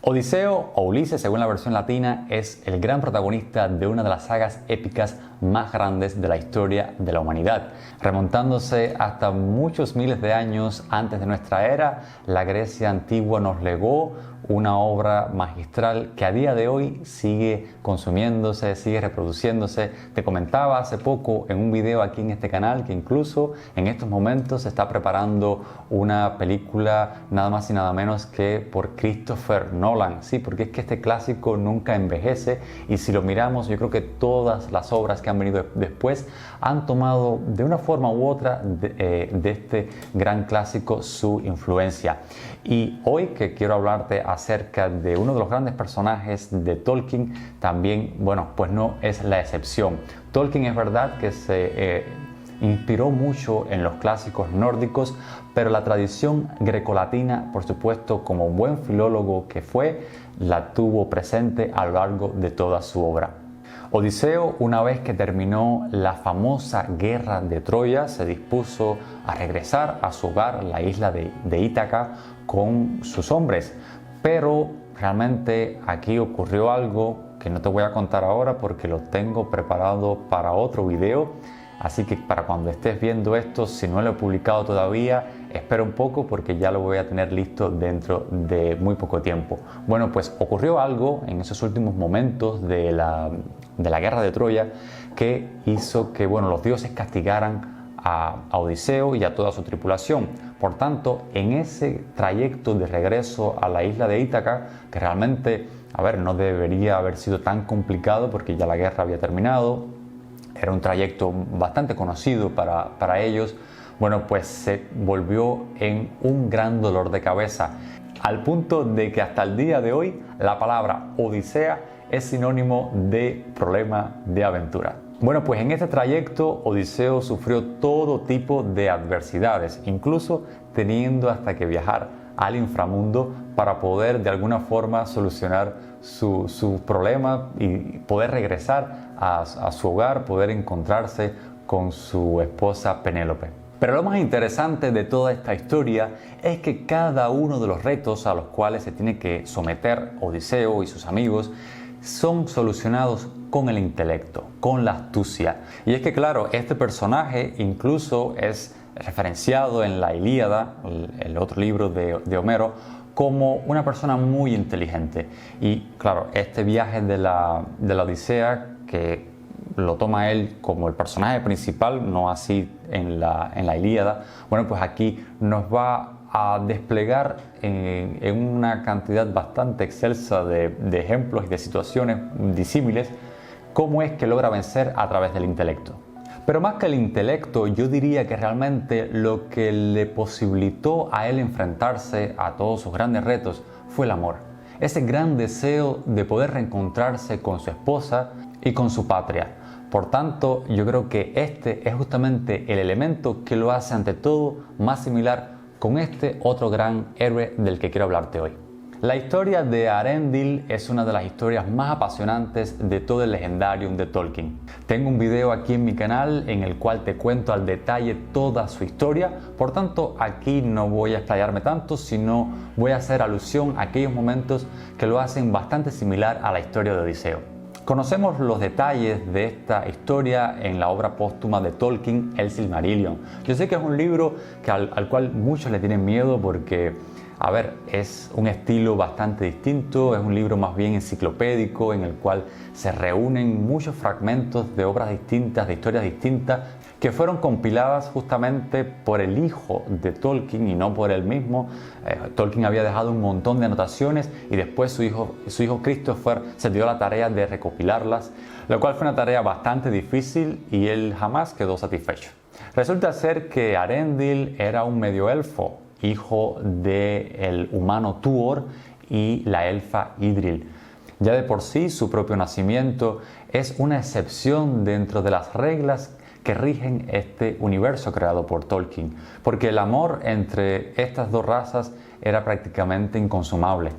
Odiseo o Ulises, según la versión latina, es el gran protagonista de una de las sagas épicas más grandes de la historia de la humanidad. Remontándose hasta muchos miles de años antes de nuestra era, la Grecia antigua nos legó una obra magistral que a día de hoy sigue consumiéndose, sigue reproduciéndose. Te comentaba hace poco en un video aquí en este canal que incluso en estos momentos se está preparando una película nada más y nada menos que por Christopher Nolan. Sí, porque es que este clásico nunca envejece y si lo miramos, yo creo que todas las obras que han venido después han tomado de una forma u otra de este gran clásico su influencia. Y hoy que quiero hablarte acerca de uno de los grandes personajes de Tolkien, también, bueno, pues no es la excepción. Tolkien es verdad que se inspiró mucho en los clásicos nórdicos, pero la tradición grecolatina, por supuesto, como buen filólogo que fue, la tuvo presente a lo largo de toda su obra. Odiseo, una vez que terminó la famosa guerra de Troya, se dispuso a regresar a su hogar, la isla de Ítaca, con sus hombres. Pero realmente aquí ocurrió algo que no te voy a contar ahora porque lo tengo preparado para otro video. Así que para cuando estés viendo esto, si no lo he publicado todavía, espera un poco porque ya lo voy a tener listo dentro de muy poco tiempo. Bueno, pues ocurrió algo en esos últimos momentos de la guerra de Troya que hizo que, bueno, los dioses castigaran a Odiseo y a toda su tripulación. Por tanto, en ese trayecto de regreso a la isla de Ítaca, que realmente, no debería haber sido tan complicado porque ya la guerra había terminado, era un trayecto bastante conocido para ellos, bueno, pues se volvió en un gran dolor de cabeza, al punto de que hasta el día de hoy la palabra Odisea es sinónimo de problema, de aventura. Bueno, pues en este trayecto Odiseo sufrió todo tipo de adversidades, incluso teniendo hasta que viajar al inframundo para poder de alguna forma solucionar su problema y poder regresar a su hogar, poder encontrarse con su esposa Penélope. Pero lo más interesante de toda esta historia es que cada uno de los retos a los cuales se tiene que someter Odiseo y sus amigos son solucionados con el intelecto, con la astucia. Y es que claro, este personaje incluso es referenciado en la Ilíada, el otro libro de Homero, como una persona muy inteligente. Y claro, este viaje de la Odisea, que lo toma él como el personaje principal, no así en la Ilíada, bueno, pues aquí nos va a desplegar en una cantidad bastante excelsa de ejemplos y de situaciones disímiles cómo es que logra vencer a través del intelecto. Pero más que el intelecto, yo diría que realmente lo que le posibilitó a él enfrentarse a todos sus grandes retos fue el amor. Ese gran deseo de poder reencontrarse con su esposa y con su patria. Por tanto, yo creo que este es justamente el elemento que lo hace ante todo más similar con este otro gran héroe del que quiero hablarte hoy. La historia de Arendil es una de las historias más apasionantes de todo el legendarium de Tolkien. Tengo un video aquí en mi canal en el cual te cuento al detalle toda su historia, por tanto aquí no voy a explayarme tanto, sino voy a hacer alusión a aquellos momentos que lo hacen bastante similar a la historia de Odiseo. Conocemos los detalles de esta historia en la obra póstuma de Tolkien, El Silmarillion. Yo sé que es un libro al cual muchos le tienen miedo porque, es un estilo bastante distinto, es un libro más bien enciclopédico en el cual se reúnen muchos fragmentos de obras distintas, de historias distintas, que fueron compiladas justamente por el hijo de Tolkien y no por él mismo. Tolkien había dejado un montón de anotaciones y después su hijo Christopher se dio la tarea de recopilarlas, lo cual fue una tarea bastante difícil y él jamás quedó satisfecho. Resulta ser que Arendil era un medio elfo, hijo del humano Tuor y la elfa Idril. Ya de por sí su propio nacimiento es una excepción dentro de las reglas que rigen este universo creado por Tolkien, porque el amor entre estas dos razas era prácticamente inconsumable.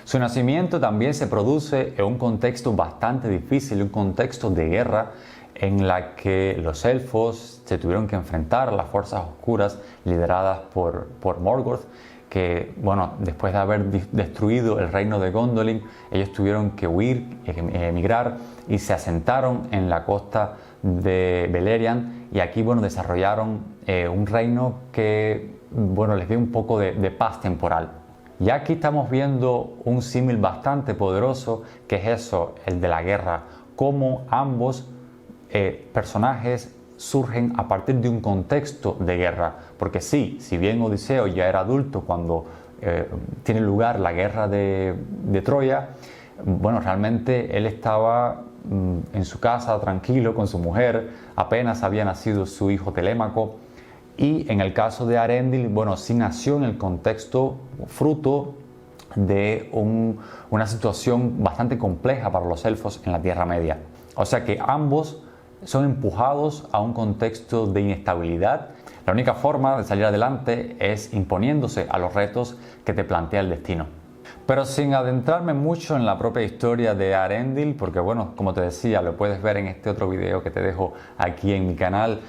Su nacimiento también se produce en un contexto bastante difícil, un contexto de guerra en la que los elfos se tuvieron que enfrentar a las fuerzas oscuras lideradas por Morgoth, que, bueno, después de haber destruido el reino de Gondolin, ellos tuvieron que huir, emigrar y se asentaron en la costa de Beleriand, y aquí, bueno, desarrollaron un reino que, bueno, les dio un poco de paz temporal. Y aquí estamos viendo un símil bastante poderoso, que es eso, el de la guerra, cómo ambos personajes surgen a partir de un contexto de guerra, porque sí, si bien Odiseo ya era adulto cuando tiene lugar la guerra de Troya, bueno, realmente él estaba en su casa tranquilo con su mujer, apenas había nacido su hijo Telémaco, y en el caso de Arendil, bueno, sí nació en el contexto fruto de una situación bastante compleja para los elfos en la Tierra Media. O sea que ambos son empujados a un contexto de inestabilidad. La única forma de salir adelante es imponiéndose a los retos que te plantea el destino. Pero sin adentrarme mucho en la propia historia de Arendil, porque bueno, como te decía, lo puedes ver en este otro video que te dejo aquí en mi canal.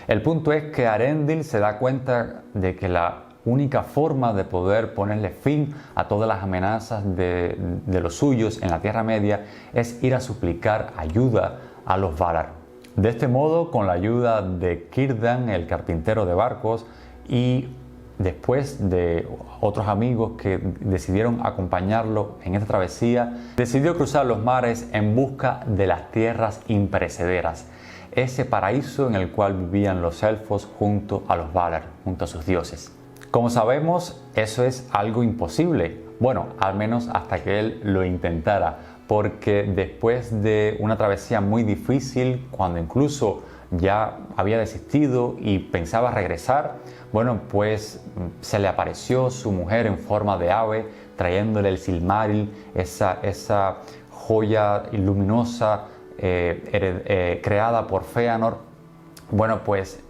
El punto es que Arendil se da cuenta de que la única forma de poder ponerle fin a todas las amenazas de los suyos en la Tierra Media es ir a suplicar ayuda a los Valar. De este modo, con la ayuda de Círdan, el carpintero de barcos, y después de otros amigos que decidieron acompañarlo en esta travesía, decidió cruzar los mares en busca de las tierras imperecederas, ese paraíso en el cual vivían los elfos junto a los Valar, junto a sus dioses. Como sabemos, eso es algo imposible, bueno, al menos hasta que él lo intentara, porque después de una travesía muy difícil, cuando incluso ya había desistido y pensaba regresar, bueno, pues se le apareció su mujer en forma de ave, trayéndole el Silmaril, esa joya luminosa creada por Fëanor. Bueno, pues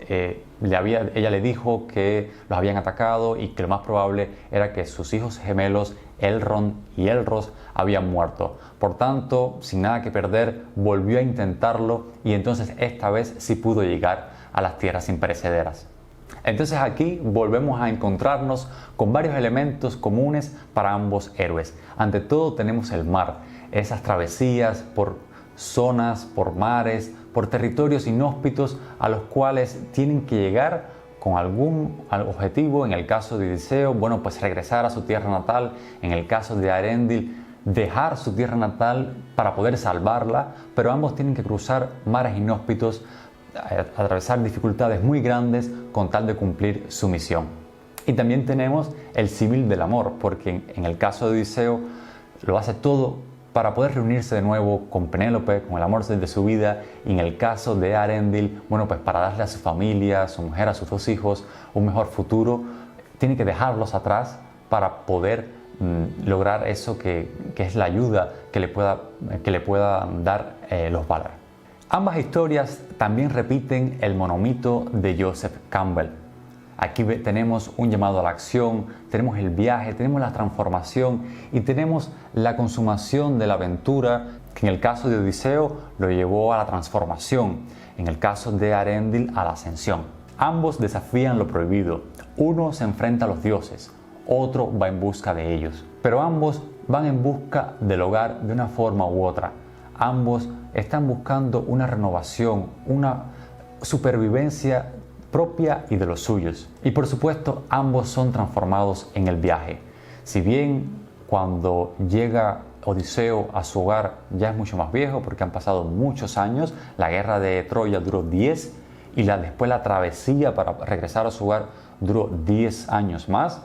ella le dijo que los habían atacado y que lo más probable era que sus hijos gemelos Elrond y Elros habían muerto. Por tanto, sin nada que perder, volvió a intentarlo, y entonces esta vez sí pudo llegar a las tierras imperecederas. Entonces aquí volvemos a encontrarnos con varios elementos comunes para ambos héroes. Ante todo tenemos el mar, esas travesías por zonas, por mares, por territorios inhóspitos a los cuales tienen que llegar con algún objetivo. En el caso de Odiseo, bueno, pues regresar a su tierra natal. En el caso de Arendil, dejar su tierra natal para poder salvarla, pero ambos tienen que cruzar mares inhóspitos, atravesar dificultades muy grandes con tal de cumplir su misión. Y también tenemos el símil del amor, porque en el caso de Odiseo lo hace todo para poder reunirse de nuevo con Penélope, con el amor de su vida, y en el caso de Arendil, bueno, pues para darle a su familia, a su mujer, a sus dos hijos, un mejor futuro, tiene que dejarlos atrás para poder lograr eso que es la ayuda que le puedan dar los Valar. Ambas historias también repiten el monomito de Joseph Campbell. Aquí tenemos un llamado a la acción, tenemos el viaje, tenemos la transformación y tenemos la consumación de la aventura, que en el caso de Odiseo lo llevó a la transformación, en el caso de Arendil a la ascensión. Ambos desafían lo prohibido, uno se enfrenta a los dioses, otro va en busca de ellos, pero ambos van en busca del hogar de una forma u otra. Ambos están buscando una renovación, una supervivencia propia y de los suyos. Y por supuesto, ambos son transformados en el viaje. Si bien cuando llega Odiseo a su hogar ya es mucho más viejo, porque han pasado muchos años, la guerra de Troya duró 10 y después la travesía para regresar a su hogar duró 10 años más.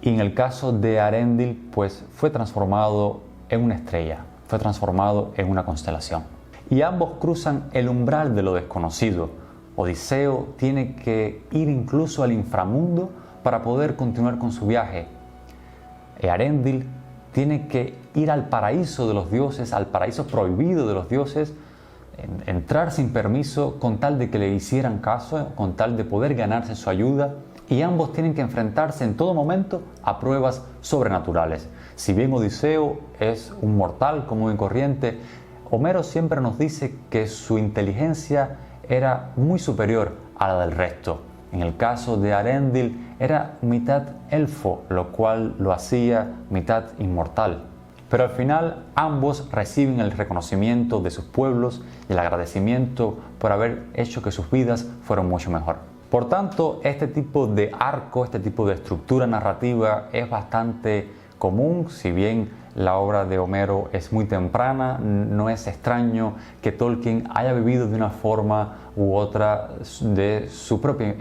Y en el caso de Arendil, pues fue transformado en una estrella, fue transformado en una constelación. Y ambos cruzan el umbral de lo desconocido. Odiseo tiene que ir incluso al inframundo para poder continuar con su viaje. Arendil tiene que ir al paraíso de los dioses, al paraíso prohibido de los dioses, entrar sin permiso con tal de que le hicieran caso, con tal de poder ganarse su ayuda, y ambos tienen que enfrentarse en todo momento a pruebas sobrenaturales. Si bien Odiseo es un mortal común y corriente, Homero siempre nos dice que su inteligencia era muy superior a la del resto. En el caso de Arendil, era mitad elfo, lo cual lo hacía mitad inmortal. Pero al final ambos reciben el reconocimiento de sus pueblos y el agradecimiento por haber hecho que sus vidas fueran mucho mejor. Por tanto, este tipo de arco, este tipo de estructura narrativa es bastante común. Si bien la obra de Homero es muy temprana, no es extraño que Tolkien haya vivido de una forma u otra de su propia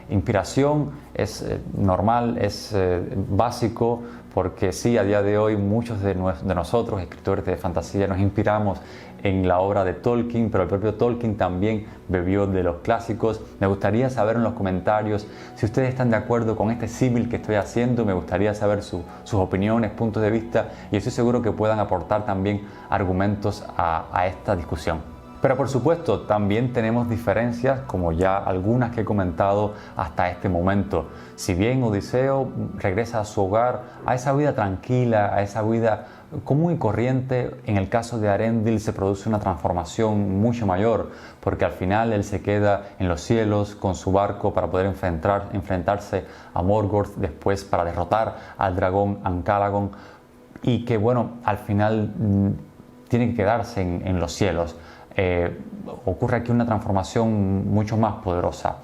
inspiración. Es normal, es básico, porque sí, a día de hoy muchos de nosotros, escritores de fantasía, nos inspiramos en la obra de Tolkien, pero el propio Tolkien también bebió de los clásicos. Me gustaría saber en los comentarios si ustedes están de acuerdo con este símil que estoy haciendo. Me gustaría saber sus opiniones, puntos de vista, y estoy seguro que puedan aportar también argumentos a esta discusión. Pero por supuesto también tenemos diferencias, como ya algunas que he comentado hasta este momento. Si bien Odiseo regresa a su hogar, a esa vida tranquila, a esa vida común y corriente, en el caso de Arendil se produce una transformación mucho mayor, porque al final él se queda en los cielos con su barco para poder enfrentarse a Morgoth, después para derrotar al dragón Ancalagon, y que bueno, al final tiene que quedarse en los cielos. Ocurre aquí una transformación mucho más poderosa,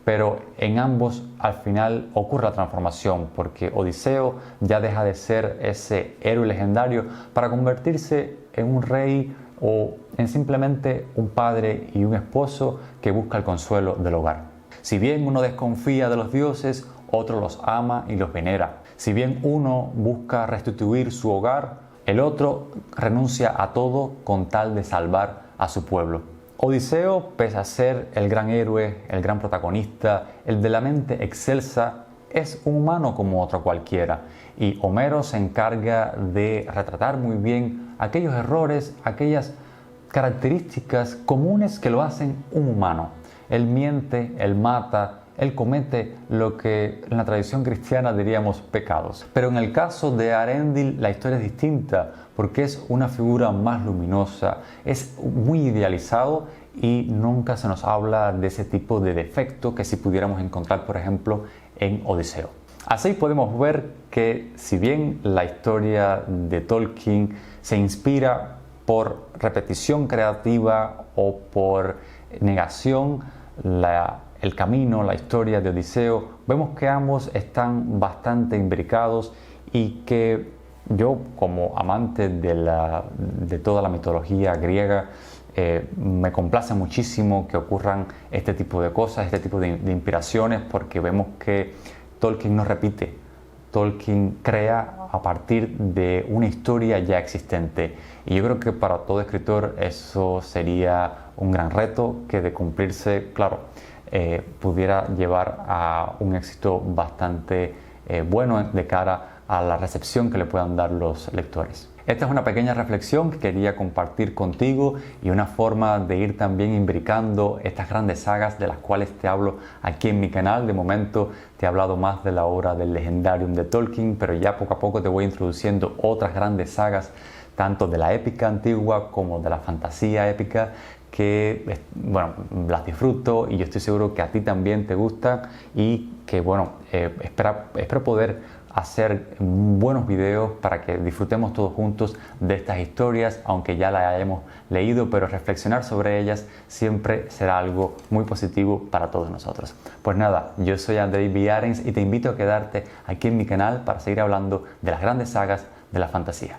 pero en ambos al final ocurre la transformación, porque Odiseo ya deja de ser ese héroe legendario para convertirse en un rey o en simplemente un padre y un esposo que busca el consuelo del hogar. Si bien uno desconfía de los dioses, otro los ama y los venera. Si bien uno busca restituir su hogar, el otro renuncia a todo con tal de salvar a su pueblo. Odiseo, pese a ser el gran héroe, el gran protagonista, el de la mente excelsa, es un humano como otro cualquiera, y Homero se encarga de retratar muy bien aquellos errores, aquellas características comunes que lo hacen un humano. Él miente, él mata, él comete lo que en la tradición cristiana diríamos pecados. Pero en el caso de Arendil la historia es distinta, porque es una figura más luminosa, es muy idealizado y nunca se nos habla de ese tipo de defecto que si pudiéramos encontrar, por ejemplo, en Odiseo. Así podemos ver que si bien la historia de Tolkien se inspira por repetición creativa o por negación, el camino, la historia de Odiseo, vemos que ambos están bastante imbricados, y que yo, como amante de toda la mitología griega, me complace muchísimo que ocurran este tipo de cosas, este tipo de inspiraciones, porque vemos que Tolkien no repite, Tolkien crea a partir de una historia ya existente. Y yo creo que para todo escritor eso sería un gran reto, que de cumplirse, claro, pudiera llevar a un éxito bastante bueno de cara a la recepción que le puedan dar los lectores. Esta es una pequeña reflexión que quería compartir contigo, y una forma de ir también imbricando estas grandes sagas de las cuales te hablo aquí en mi canal. De momento te he hablado más de la obra del Legendarium de Tolkien, pero ya poco a poco te voy introduciendo otras grandes sagas, tanto de la épica antigua como de la fantasía épica, que bueno, las disfruto, y yo estoy seguro que a ti también te gustan, y que bueno, espero poder hacer buenos videos para que disfrutemos todos juntos de estas historias, aunque ya las hayamos leído, pero reflexionar sobre ellas siempre será algo muy positivo para todos nosotros. Pues nada, yo soy Andrei Villarens y te invito a quedarte aquí en mi canal para seguir hablando de las grandes sagas de la fantasía.